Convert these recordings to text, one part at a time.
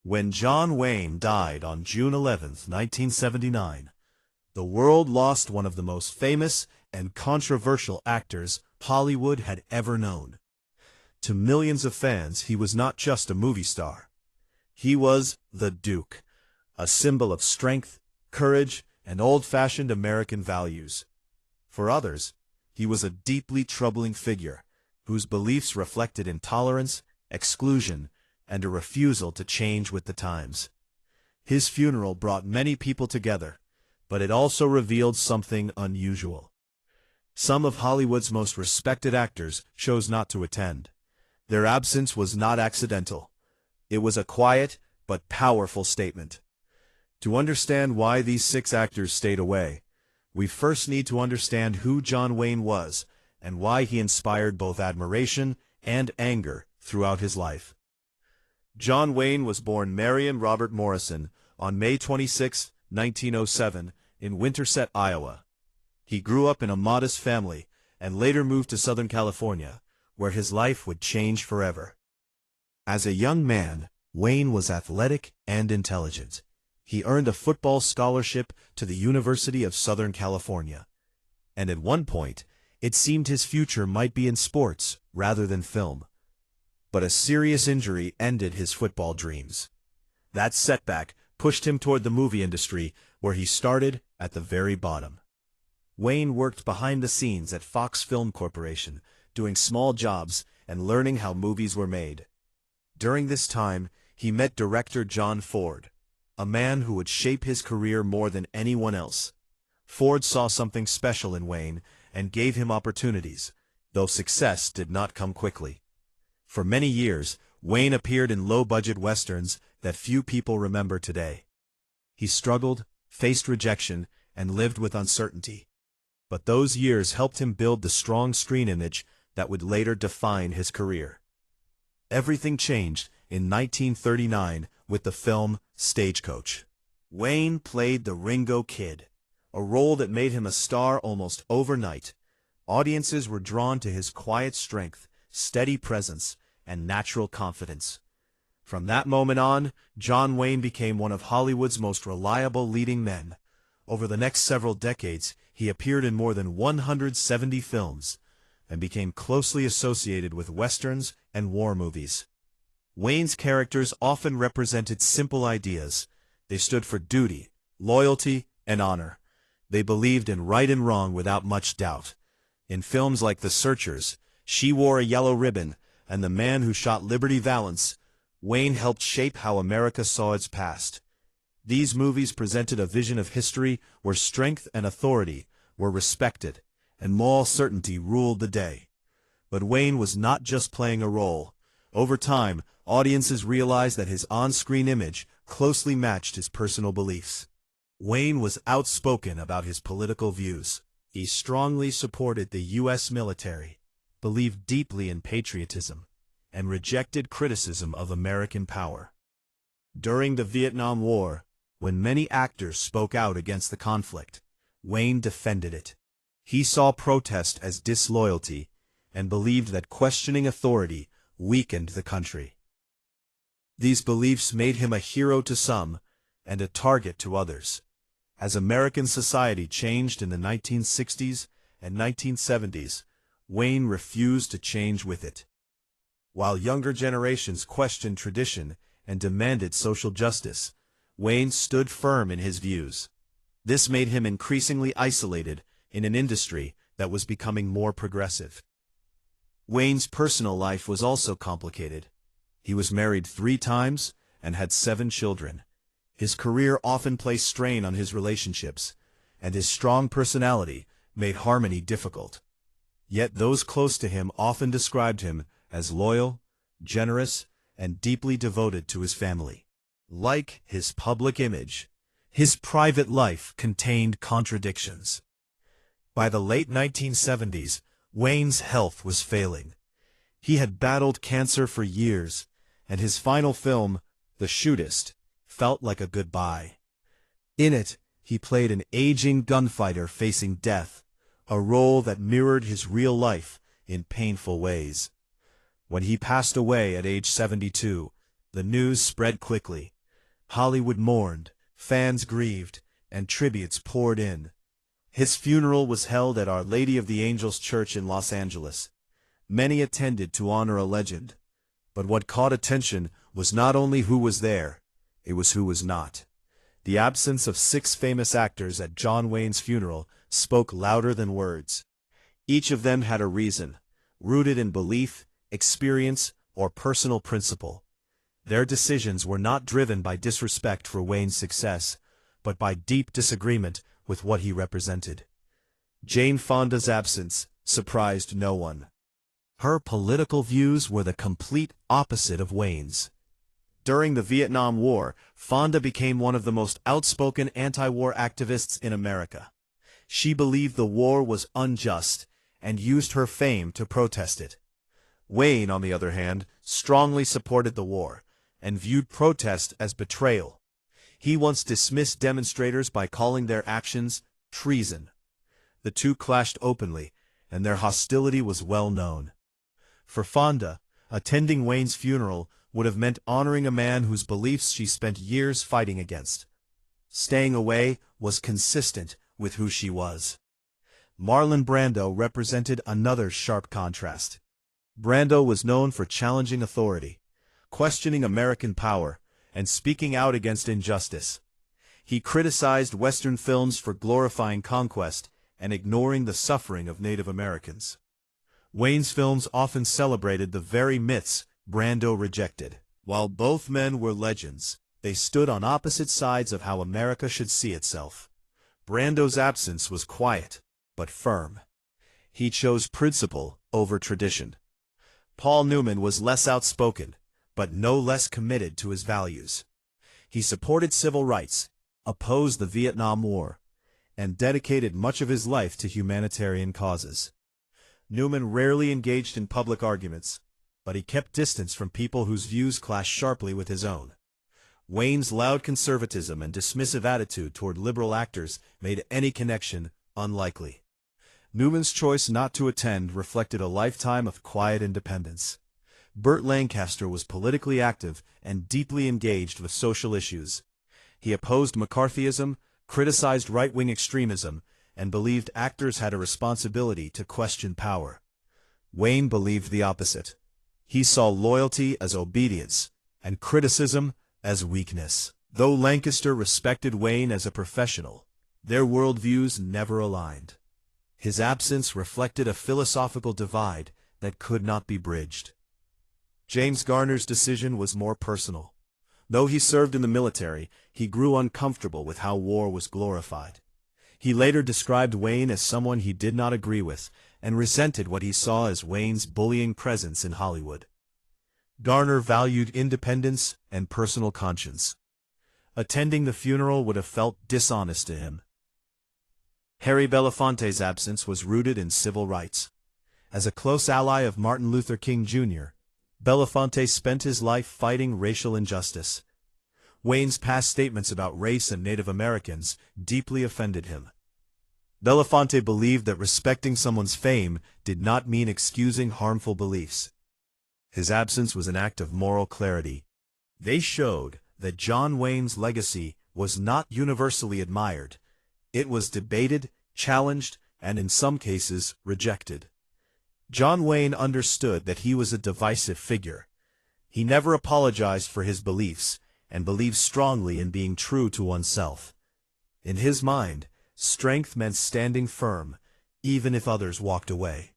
When John Wayne died on June 11, 1979, the world lost one of the most famous and controversial actors Hollywood had ever known. To millions of fans, he was not just a movie star. He was the Duke, a symbol of strength, courage, and old-fashioned American values. For others, he was a deeply troubling figure, whose beliefs reflected intolerance, exclusion, and a refusal to change with the times. His funeral brought many people together, but it also revealed something unusual. Some of Hollywood's most respected actors chose not to attend. Their absence was not accidental. It was a quiet but powerful statement. To understand why these 6 actors stayed away, we first need to understand who John Wayne was and why he inspired both admiration and anger throughout his life. John Wayne was born Marion Robert Morrison on May 26, 1907, in Winterset, Iowa. He grew up in a modest family and later moved to Southern California, where his life would change forever. As a young man, Wayne was athletic and intelligent. He earned a football scholarship to the University of Southern California. And at one point, it seemed his future might be in sports rather than film. But a serious injury ended his football dreams. That setback pushed him toward the movie industry, where he started at the very bottom. Wayne worked behind the scenes at Fox Film Corporation, doing small jobs and learning how movies were made. During this time, he met director John Ford, a man who would shape his career more than anyone else. Ford saw something special in Wayne and gave him opportunities, though success did not come quickly. For many years, Wayne appeared in low-budget westerns that few people remember today. He struggled, faced rejection, and lived with uncertainty. But those years helped him build the strong screen image that would later define his career. Everything changed in 1939 with the film Stagecoach. Wayne played the Ringo Kid, a role that made him a star almost overnight. Audiences were drawn to his quiet strength, steady presence, and natural confidence. From that moment on, John Wayne became one of Hollywood's most reliable leading men. Over the next several decades, he appeared in more than 170 films and became closely associated with westerns and war movies. Wayne's characters often represented simple ideas. They stood for duty, loyalty, and honor. They believed in right and wrong without much doubt. In films like The Searchers, She Wore a Yellow Ribbon, and The Man Who Shot Liberty Valance, Wayne helped shape how America saw its past. These movies presented a vision of history where strength and authority were respected, and moral certainty ruled the day. But Wayne was not just playing a role. Over time, audiences realized that his on-screen image closely matched his personal beliefs. Wayne was outspoken about his political views. He strongly supported the U.S. military, believed deeply in patriotism, and rejected criticism of American power. During the Vietnam War, when many actors spoke out against the conflict, Wayne defended it. He saw protest as disloyalty and believed that questioning authority weakened the country. These beliefs made him a hero to some and a target to others. As American society changed in the 1960s and 1970s, Wayne refused to change with it. While younger generations questioned tradition and demanded social justice, Wayne stood firm in his views. This made him increasingly isolated in an industry that was becoming more progressive. Wayne's personal life was also complicated. He was married 3 times and had 7 children. His career often placed strain on his relationships, and his strong personality made harmony difficult. Yet those close to him often described him as loyal, generous, and deeply devoted to his family. Like his public image, his private life contained contradictions. By the late 1970s, Wayne's health was failing. He had battled cancer for years, and his final film, The Shootist, felt like a goodbye. In it, he played an aging gunfighter facing death, a role that mirrored his real life in painful ways. When he passed away at age 72, The news spread quickly. Hollywood mourned, fans grieved, and tributes poured in. His funeral was held at Our Lady of the Angels Church in Los Angeles. Many attended to honor a legend. But what caught attention was not only who was there, it was who was not. The absence of 6 famous actors at John Wayne's funeral spoke louder than words. Each of them had a reason, rooted in belief, experience, or personal principle. Their decisions were not driven by disrespect for Wayne's success, but by deep disagreement with what he represented. Jane Fonda's absence surprised no one. Her political views were the complete opposite of Wayne's. During the Vietnam War, Fonda became one of the most outspoken anti-war activists in America. She believed the war was unjust and used her fame to protest it. Wayne, on the other hand, strongly supported the war and viewed protest as betrayal. He once dismissed demonstrators by calling their actions treason. The two clashed openly, and their hostility was well known. For Fonda, attending Wayne's funeral would have meant honoring a man whose beliefs she spent years fighting against. Staying away was consistent with who she was. Marlon Brando represented another sharp contrast. Brando was known for challenging authority, questioning American power, and speaking out against injustice. He criticized Western films for glorifying conquest and ignoring the suffering of Native Americans. Wayne's films often celebrated the very myths Brando rejected. While both men were legends, they stood on opposite sides of how America should see itself. Brando's absence was quiet, but firm. He chose principle over tradition. Paul Newman was less outspoken, but no less committed to his values. He supported civil rights, opposed the Vietnam War, and dedicated much of his life to humanitarian causes. Newman rarely engaged in public arguments, but he kept distance from people whose views clashed sharply with his own. Wayne's loud conservatism and dismissive attitude toward liberal actors made any connection unlikely. Newman's choice not to attend reflected a lifetime of quiet independence. Burt Lancaster was politically active and deeply engaged with social issues. He opposed McCarthyism, criticized right-wing extremism, and believed actors had a responsibility to question power. Wayne believed the opposite. He saw loyalty as obedience and criticism as weakness. Though Lancaster respected Wayne as a professional, their worldviews never aligned. His absence reflected a philosophical divide that could not be bridged. James Garner's decision was more personal. Though he served in the military, he grew uncomfortable with how war was glorified. He later described Wayne as someone he did not agree with, and resented what he saw as Wayne's bullying presence in Hollywood. Garner valued independence and personal conscience. Attending the funeral would have felt dishonest to him. Harry Belafonte's absence was rooted in civil rights. As a close ally of Martin Luther King Jr., Belafonte spent his life fighting racial injustice. Wayne's past statements about race and Native Americans deeply offended him. Belafonte believed that respecting someone's fame did not mean excusing harmful beliefs. His absence was an act of moral clarity. They showed that John Wayne's legacy was not universally admired. It was debated, challenged, and in some cases rejected. John Wayne understood that he was a divisive figure. He never apologized for his beliefs, and believed strongly in being true to oneself. In his mind, strength meant standing firm, even if others walked away.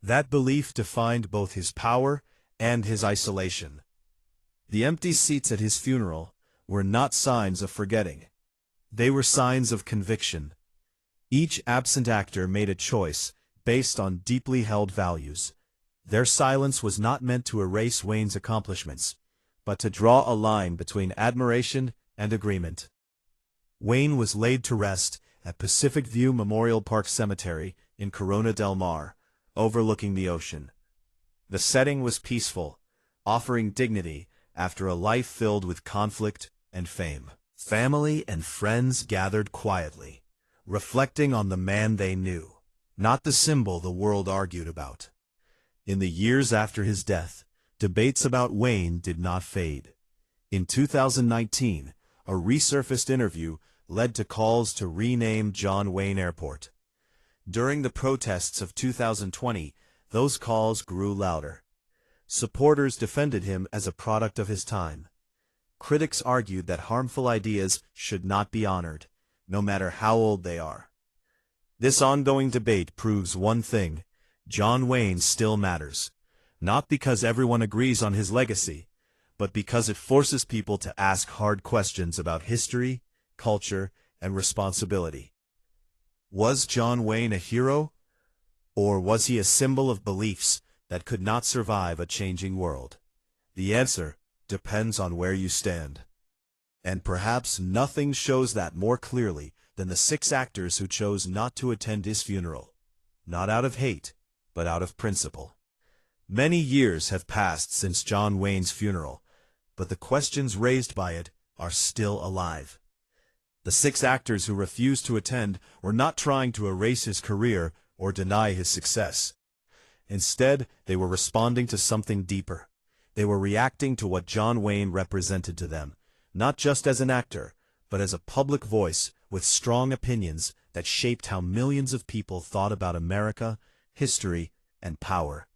That belief defined both his power and his isolation. The empty seats at his funeral were not signs of forgetting. They were signs of conviction. Each absent actor made a choice based on deeply held values. Their silence was not meant to erase Wayne's accomplishments, but to draw a line between admiration and agreement. Wayne was laid to rest at Pacific View Memorial Park Cemetery in Corona del Mar, overlooking the ocean. The setting was peaceful, offering dignity after a life filled with conflict and fame. Family and friends gathered quietly, reflecting on the man they knew, not the symbol the world argued about. In the years after his death, debates about Wayne did not fade. In 2019, a resurfaced interview led to calls to rename John Wayne Airport. During the protests of 2020, those calls grew louder. Supporters defended him as a product of his time. Critics argued that harmful ideas should not be honored, no matter how old they are. This ongoing debate proves one thing: John Wayne still matters, not because everyone agrees on his legacy, but because it forces people to ask hard questions about history, culture, and responsibility. Was John Wayne a hero? Or was he a symbol of beliefs that could not survive a changing world? The answer depends on where you stand. And perhaps nothing shows that more clearly than the 6 actors who chose not to attend his funeral. Not out of hate, but out of principle. Many years have passed since John Wayne's funeral, but the questions raised by it are still alive. The 6 actors who refused to attend were not trying to erase his career or deny his success. Instead, they were responding to something deeper. They were reacting to what John Wayne represented to them, not just as an actor, but as a public voice with strong opinions that shaped how millions of people thought about America, history, and power.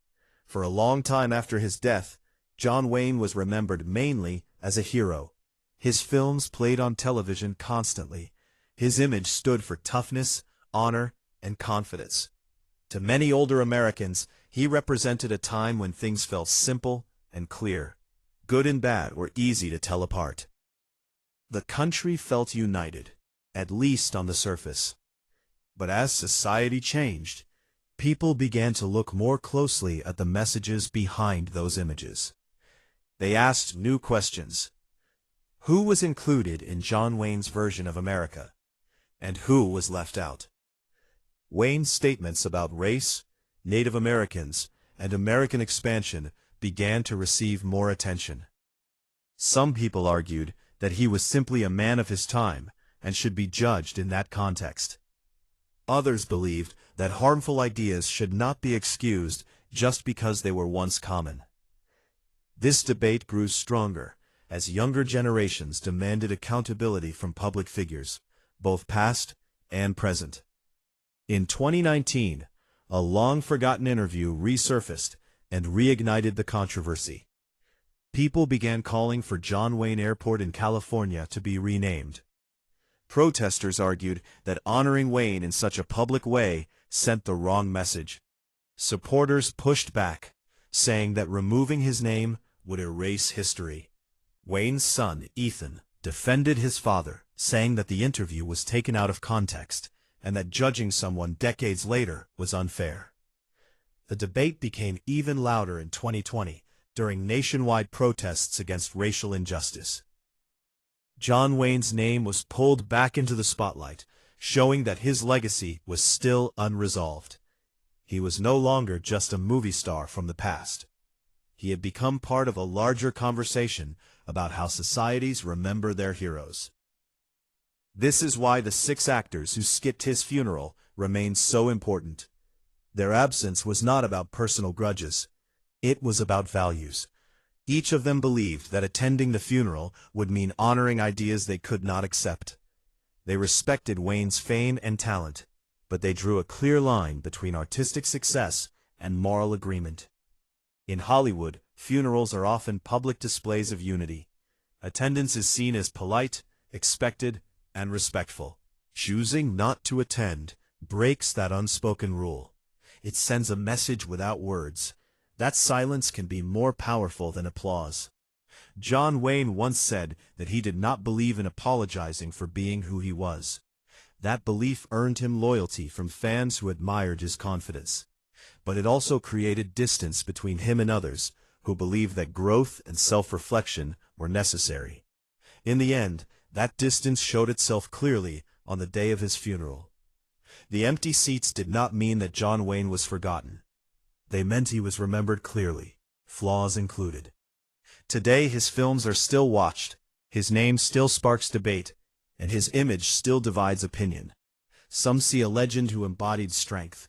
For a long time after his death, John Wayne was remembered mainly as a hero. His films played on television constantly. His image stood for toughness, honor, and confidence. To many older Americans, he represented a time when things felt simple and clear. Good and bad were easy to tell apart. The country felt united, at least on the surface. But as society changed, people began to look more closely at the messages behind those images. They asked new questions. Who was included in John Wayne's version of America? And who was left out? Wayne's statements about race, Native Americans, and American expansion began to receive more attention. Some people argued that he was simply a man of his time and should be judged in that context. Others believed that harmful ideas should not be excused just because they were once common. This debate grew stronger as younger generations demanded accountability from public figures, both past and present. In 2019, a long-forgotten interview resurfaced and reignited the controversy. People began calling for John Wayne Airport in California to be renamed. Protesters argued that honoring Wayne in such a public way sent the wrong message. Supporters pushed back, saying that removing his name would erase history. Wayne's son, Ethan, defended his father, saying that the interview was taken out of context and that judging someone decades later was unfair. The debate became even louder in 2020 during nationwide protests against racial injustice. John Wayne's name was pulled back into the spotlight, showing that his legacy was still unresolved. He was no longer just a movie star from the past. He had become part of a larger conversation about how societies remember their heroes. This is why the 6 actors who skipped his funeral remain so important. Their absence was not about personal grudges. It was about values. Each of them believed that attending the funeral would mean honoring ideas they could not accept. They respected Wayne's fame and talent, but they drew a clear line between artistic success and moral agreement. In Hollywood, funerals are often public displays of unity. Attendance is seen as polite, expected, and respectful. Choosing not to attend breaks that unspoken rule. It sends a message without words. That silence can be more powerful than applause. John Wayne once said that he did not believe in apologizing for being who he was. That belief earned him loyalty from fans who admired his confidence. But it also created distance between him and others who believed that growth and self-reflection were necessary. In the end, that distance showed itself clearly on the day of his funeral. The empty seats did not mean that John Wayne was forgotten. They meant he was remembered clearly, flaws included. Today his films are still watched, his name still sparks debate, and his image still divides opinion. Some see a legend who embodied strength,